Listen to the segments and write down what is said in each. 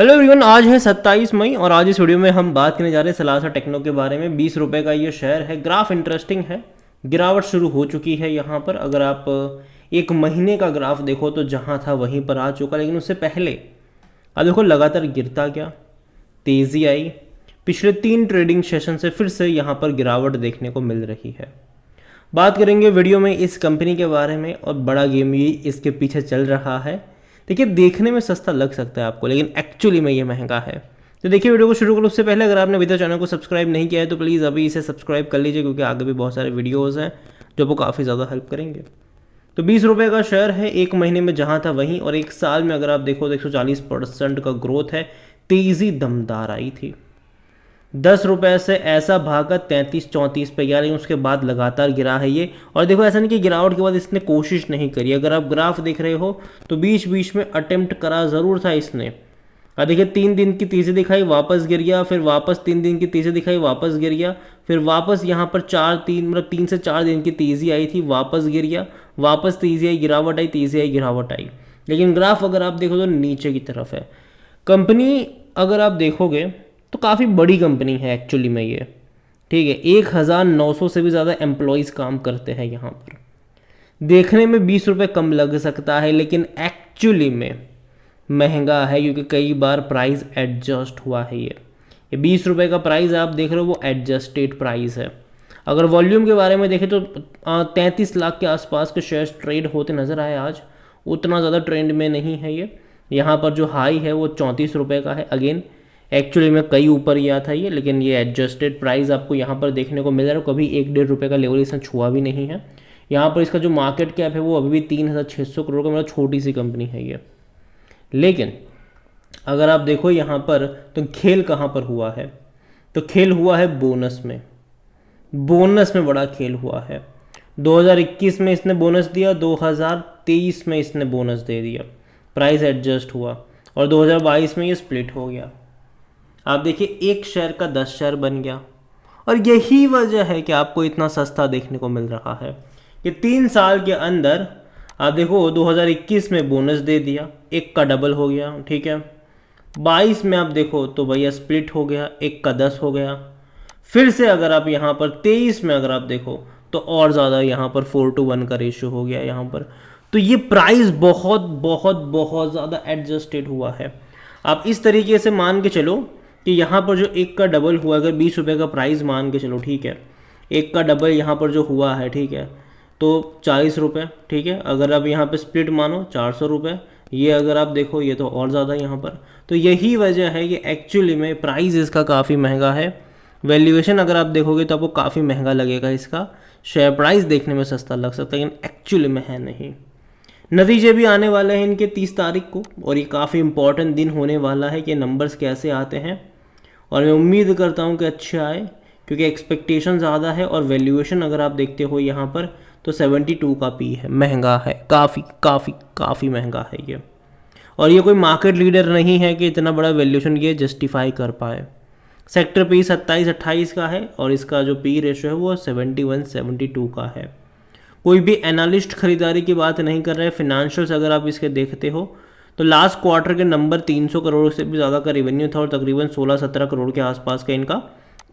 Hello everyone, आज है 27 मई और आज इस वीडियो में हम बात करने जा रहे हैं सलासा टेक्नो के बारे में। 20 रुपये का ये शेयर है। ग्राफ इंटरेस्टिंग है, गिरावट शुरू हो चुकी है यहाँ पर। अगर आप एक महीने का ग्राफ देखो तो जहाँ था वहीं पर आ चुका, लेकिन उससे पहले अब देखो लगातार गिरता गया, तेज़ी आई। पिछले 3 ट्रेडिंग सेशन से फिर से यहाँ पर गिरावट देखने को मिल रही है। बात करेंगे वीडियो में इस कंपनी के बारे में और बड़ा गेम ये इसके पीछे चल रहा है। देखिए, देखने में सस्ता लग सकता है आपको, लेकिन एक्चुअली में ये महंगा है। तो देखिए, वीडियो को शुरू करो उससे पहले अगर आपने अभी तक चैनल को सब्सक्राइब नहीं किया है तो प्लीज़ अभी इसे सब्सक्राइब कर लीजिए, क्योंकि आगे भी बहुत सारे वीडियोज़ हैं जो आपको काफ़ी ज़्यादा हेल्प करेंगे। तो 20 रुपये का शेयर है, एक महीने में जहाँ था वहीं, और एक साल में अगर आप देखो तो 140% का ग्रोथ है। तेज़ी दमदार आई थी। 10 रुपये से ऐसा भागा 33-34 पे गया, लेकिन उसके बाद लगातार गिरा है ये। और देखो, ऐसा नहीं कि गिरावट के बाद इसने कोशिश नहीं करी। अगर आप ग्राफ देख रहे हो तो बीच बीच में अटेम्प्ट करा ज़रूर था इसने। और देखिए, 3 दिन की तेज़ी दिखाई, वापस गिर गया, फिर वापस 3 दिन की तेज़ी दिखाई, वापस गिर गया, फिर वापस यहाँ पर 3 से 4 दिन की तेज़ी आई थी, वापस गिर गया, वापस तेज़ी आई, गिरावट आई, तेज़ी आई, गिरावट आई। लेकिन ग्राफ अगर आप देखो तो नीचे की तरफ है। कंपनी अगर आप देखोगे तो काफ़ी बड़ी कंपनी है एक्चुअली में ये, ठीक है। 1900 से भी ज़्यादा एम्प्लॉयज़ काम करते हैं यहाँ पर। देखने में 20 रुपये कम लग सकता है, लेकिन एक्चुअली में महंगा है, क्योंकि कई बार प्राइस एडजस्ट हुआ है। ये 20 रुपये का प्राइस आप देख रहे हो, वो एडजस्टेड प्राइस है। अगर वॉल्यूम के बारे में देखें तो 33 लाख के आसपास के शेयर्स ट्रेड होते नज़र आए आज। उतना ज़्यादा ट्रेंड में नहीं है ये। यहाँ पर जो हाई है वो 34 रुपये का है। अगेन एक्चुअली में कई ऊपर गया था ये, लेकिन ये एडजस्टेड प्राइस आपको यहाँ पर देखने को मिल रहा है। कभी 1-1.5 रुपये का लेवल इसने छुआ भी नहीं है। यहाँ पर इसका जो मार्केट कैप है वो अभी भी 3600 करोड़ का, मतलब छोटी सी कंपनी है ये। लेकिन अगर आप देखो यहाँ पर तो खेल कहाँ पर हुआ है, तो खेल हुआ है बोनस में। बोनस में बड़ा खेल हुआ है। 2021 में इसने बोनस दिया, 2023 में इसने बोनस दे दिया, प्राइस एडजस्ट हुआ, और 2022 में ये स्प्लिट हो गया। आप देखिए, एक शेयर का 10 शेयर बन गया, और यही वजह है कि आपको इतना सस्ता देखने को मिल रहा है। कि 3 साल के अंदर आप देखो 2021 में बोनस दे दिया, एक का डबल हो गया, ठीक है। 22 में आप देखो तो भैया स्प्लिट हो गया, एक का 10 हो गया। फिर से अगर आप यहाँ पर 23 में अगर आप देखो तो और ज़्यादा, यहाँ पर 4:1 का रेशियो हो गया यहाँ पर। तो ये प्राइस बहुत बहुत बहुत ज़्यादा एडजस्टेड हुआ है। आप इस तरीके से मान के चलो कि यहाँ पर जो एक का डबल हुआ, अगर 20 रुपये का प्राइस मान के चलो, ठीक है, एक का डबल यहाँ पर जो हुआ है, ठीक है, तो 40 रुपये, ठीक है। अगर आप यहाँ पे स्प्लिट मानो 400 रुपये, ये अगर आप देखो ये तो और ज़्यादा यहाँ पर। तो यही वजह है कि एक्चुअली में प्राइस इसका काफ़ी महंगा है। वैल्यूएशन अगर आप देखोगे तो आपको काफ़ी महंगा लगेगा इसका। शेयर प्राइस देखने में सस्ता लग सकता है, लेकिन एक्चुअली में है नहीं। नतीजे भी आने वाले हैं इनके 30 तारीख को, और ये काफ़ी इंपॉर्टेंट दिन होने वाला है कि नंबर्स कैसे आते हैं। और मैं उम्मीद करता हूँ कि अच्छे आए, क्योंकि एक्सपेक्टेशन ज़्यादा है। और वैल्यूएशन अगर आप देखते हो यहाँ पर तो 72 का पी है, महंगा है, काफ़ी काफ़ी काफ़ी महंगा है ये। और ये कोई मार्केट लीडर नहीं है कि इतना बड़ा वैल्यूएशन ये जस्टिफाई कर पाए। सेक्टर पी 27-28 का है, और इसका जो पी रेशियो है वो 71-72 का है। कोई भी एनालिस्ट खरीदारी की बात नहीं कर रहे हैं। फिनेंशियल्स अगर आप इसके देखते हो तो लास्ट क्वार्टर के नंबर 300 करोड़ से भी ज़्यादा का रेवेन्यू था, और तकरीबन 16-17 करोड़ के आसपास का इनका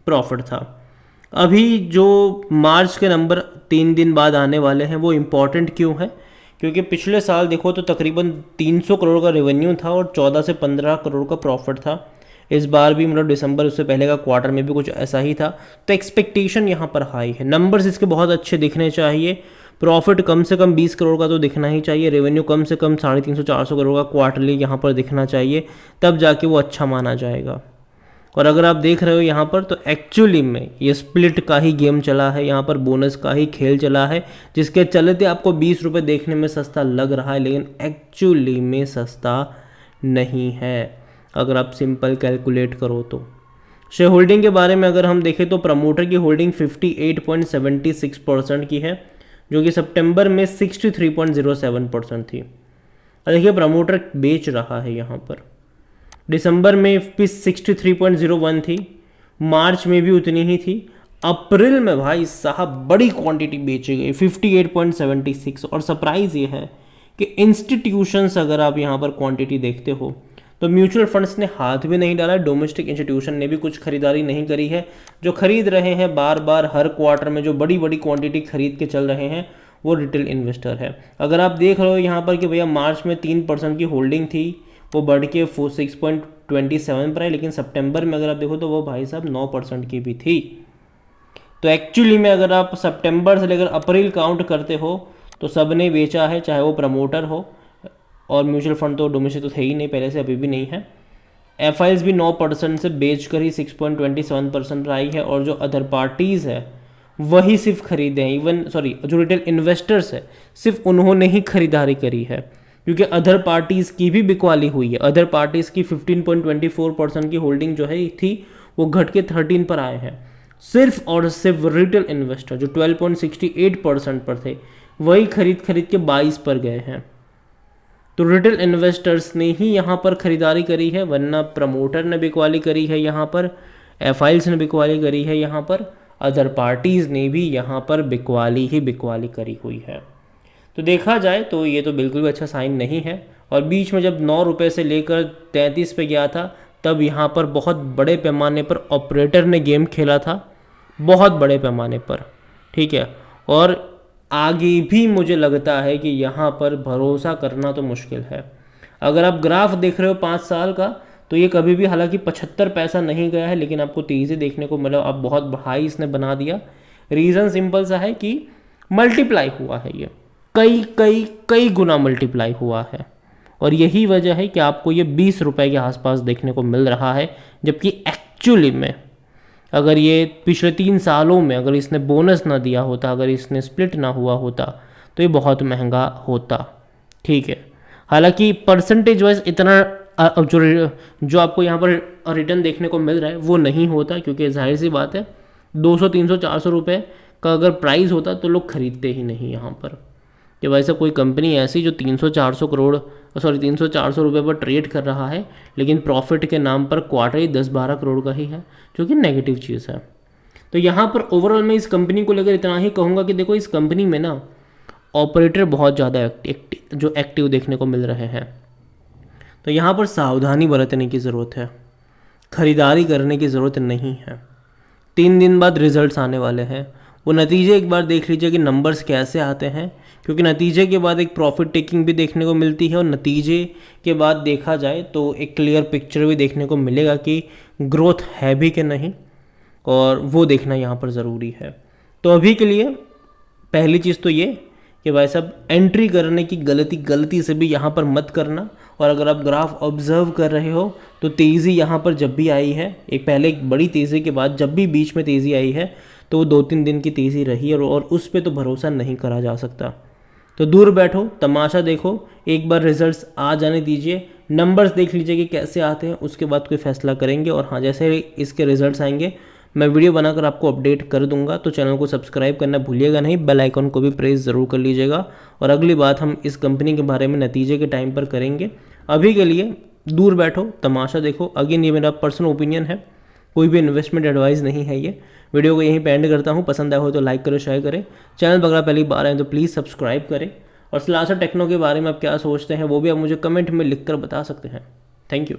प्रॉफिट था। अभी जो मार्च के नंबर 3 दिन बाद आने वाले हैं वो इम्पॉर्टेंट क्यों है, क्योंकि पिछले साल देखो तो तकरीबन 300 करोड़ का रेवेन्यू था और 14 से 15 करोड़ का प्रॉफिट था। इस बार भी मतलब दिसंबर उससे पहले का क्वार्टर में भी कुछ ऐसा ही था। तो एक्सपेक्टेशन यहाँ पर हाई है। नंबर्स इसके बहुत अच्छे दिखने चाहिए। प्रॉफिट कम से कम 20 करोड़ का तो दिखना ही चाहिए। रेवेन्यू कम से कम 350-400 करोड़ का क्वार्टरली यहाँ पर दिखना चाहिए, तब जाके वो अच्छा माना जाएगा। और अगर आप देख रहे हो यहाँ पर तो एक्चुअली में ये स्प्लिट का ही गेम चला है, यहाँ पर बोनस का ही खेल चला है, जिसके चलते आपको 20 रुपये देखने में सस्ता लग रहा है, लेकिन एक्चुअली में सस्ता नहीं है अगर आप सिंपल कैलकुलेट करो तो। शेयर होल्डिंग के बारे में अगर हम देखें तो प्रमोटर की होल्डिंग 58.76% की है, जो कि सितंबर में 63.07% थी। देखिए, प्रमोटर बेच रहा है यहाँ पर। दिसंबर में भी 63.01 थी, मार्च में भी उतनी ही थी, अप्रैल में भाई साहब बड़ी क्वांटिटी बेची गई 58.76। और सरप्राइज़ ये है कि इंस्टीट्यूशंस अगर आप यहाँ पर क्वांटिटी देखते हो तो म्यूचुअल फंड्स ने हाथ भी नहीं डाला, डोमेस्टिक इंस्टीट्यूशन ने भी कुछ खरीदारी नहीं करी है। जो खरीद रहे हैं बार बार हर क्वार्टर में, जो बड़ी बड़ी क्वांटिटी खरीद के चल रहे हैं, वो रिटेल इन्वेस्टर है। अगर आप देख रहे हो यहाँ पर कि भैया मार्च में 3% की होल्डिंग थी, वो बढ़ के 6.27 पर है, लेकिन सितंबर में अगर आप देखो तो वो भाई साहब 9% की भी थी। तो एक्चुअली में अगर आप सितंबर से लेकर अप्रैल काउंट करते हो तो सब ने बेचा है, चाहे वो प्रमोटर हो, और म्यूचुअल फंड तो डोमेस्टिक तो थे ही नहीं पहले से, अभी भी नहीं है। एफआईज भी 9% से बेच कर ही 6.27% पर आई है, और जो अदर पार्टीज़ है वही सिर्फ खरीदे हैं, इवन सॉरी जो रिटेल इन्वेस्टर्स है सिर्फ उन्होंने ही खरीदारी करी है, क्योंकि अदर पार्टीज़ की भी बिकवाली हुई है। अदर पार्टीज़ की 15.24% की होल्डिंग जो है थी वो घट के 13 पर आए हैं। सिर्फ और सिर्फ रिटेल इन्वेस्टर जो 12.68% पर थे वही खरीद के 22 पर गए हैं। तो रिटेल इन्वेस्टर्स ने ही यहाँ पर खरीदारी करी है, वरना प्रमोटर ने बिकवाली करी है, यहाँ पर एफआईज ने बिकवाली करी है, यहाँ पर अदर पार्टीज़ ने भी यहाँ पर बिकवाली करी हुई है। तो देखा जाए तो ये तो बिल्कुल भी अच्छा साइन नहीं है। और बीच में जब 9 रुपये से लेकर 33 पे गया था, तब यहाँ पर बहुत बड़े पैमाने पर ऑपरेटर ने गेम खेला था, बहुत बड़े पैमाने पर, ठीक है। और आगे भी मुझे लगता है कि यहाँ पर भरोसा करना तो मुश्किल है। अगर आप ग्राफ देख रहे हो 5 साल का, तो ये कभी भी हालांकि 75 पैसा नहीं गया है, लेकिन आपको तेज़ी देखने को मिला। अब बहुत हाई इसने बना दिया। रीज़न सिंपल सा है कि मल्टीप्लाई हुआ है, ये कई कई कई गुना मल्टीप्लाई हुआ है, और यही वजह है कि आपको ये 20 रुपये के आसपास देखने को मिल रहा है। जबकि एक्चुअली में अगर ये पिछले 3 सालों में अगर इसने बोनस ना दिया होता, अगर इसने स्प्लिट ना हुआ होता, तो ये बहुत महंगा होता, ठीक है। हालांकि परसेंटेज वाइज इतना जो आपको यहाँ पर रिटर्न देखने को मिल रहा है वो नहीं होता, क्योंकि जाहिर सी बात है 200 300 400 रुपये का अगर प्राइस होता तो लोग खरीदते ही नहीं यहाँ पर। कि भाई साहब कोई कंपनी ऐसी जो 300-400 रुपये पर ट्रेड कर रहा है, लेकिन प्रॉफिट के नाम पर क्वार्टर ही 10-12 करोड़ का ही है, जो कि नेगेटिव चीज़ है। तो यहाँ पर ओवरऑल मैं इस कंपनी को लेकर इतना ही कहूँगा कि देखो, इस कंपनी में ना ऑपरेटर बहुत ज़्यादा एक्टिव देखने को मिल रहे हैं। तो यहाँ पर सावधानी बरतने की ज़रूरत है, खरीदारी करने की ज़रूरत नहीं है। 3 दिन बाद रिजल्ट्स आने वाले हैं, वो नतीजे एक बार देख लीजिए कि नंबर्स कैसे आते हैं, क्योंकि नतीजे के बाद एक प्रॉफिट टेकिंग भी देखने को मिलती है, और नतीजे के बाद देखा जाए तो एक क्लियर पिक्चर भी देखने को मिलेगा कि ग्रोथ है भी कि नहीं, और वो देखना यहाँ पर ज़रूरी है। तो अभी के लिए पहली चीज़ तो ये कि भाई साहब एंट्री करने की गलती से भी यहाँ पर मत करना। और अगर आप ग्राफ ऑब्जर्व कर रहे हो तो तेज़ी यहाँ पर जब भी आई है, एक बड़ी तेज़ी के बाद जब भी बीच में तेज़ी आई है, तो वो 2-3 दिन की तेज़ी रही है, और उस पर तो भरोसा नहीं करा जा सकता। तो दूर बैठो, तमाशा देखो, एक बार रिजल्ट्स आ जाने दीजिए, नंबर्स देख लीजिए कि कैसे आते हैं, उसके बाद कोई फैसला करेंगे। और हाँ, जैसे इसके रिजल्ट्स आएंगे मैं वीडियो बनाकर आपको अपडेट कर दूंगा। तो चैनल को सब्सक्राइब करना भूलिएगा नहीं, बेल आइकन को भी प्रेस ज़रूर कर लीजिएगा। और अगली बात हम इस कंपनी के बारे में नतीजे के टाइम पर करेंगे। अभी के लिए दूर बैठो, तमाशा देखो। अगेन ये मेरा पर्सनल ओपिनियन है, कोई भी इन्वेस्टमेंट एडवाइस नहीं है ये। वीडियो को यहीं पे एंड करता हूँ। पसंद आया हो तो लाइक करें, शेयर करें। चैनल पर अगर पहली बार आए तो प्लीज़ सब्सक्राइब करें। और सलासा टेक्नो के बारे में आप क्या सोचते हैं वो भी आप मुझे कमेंट में लिख कर बता सकते हैं। Thank you.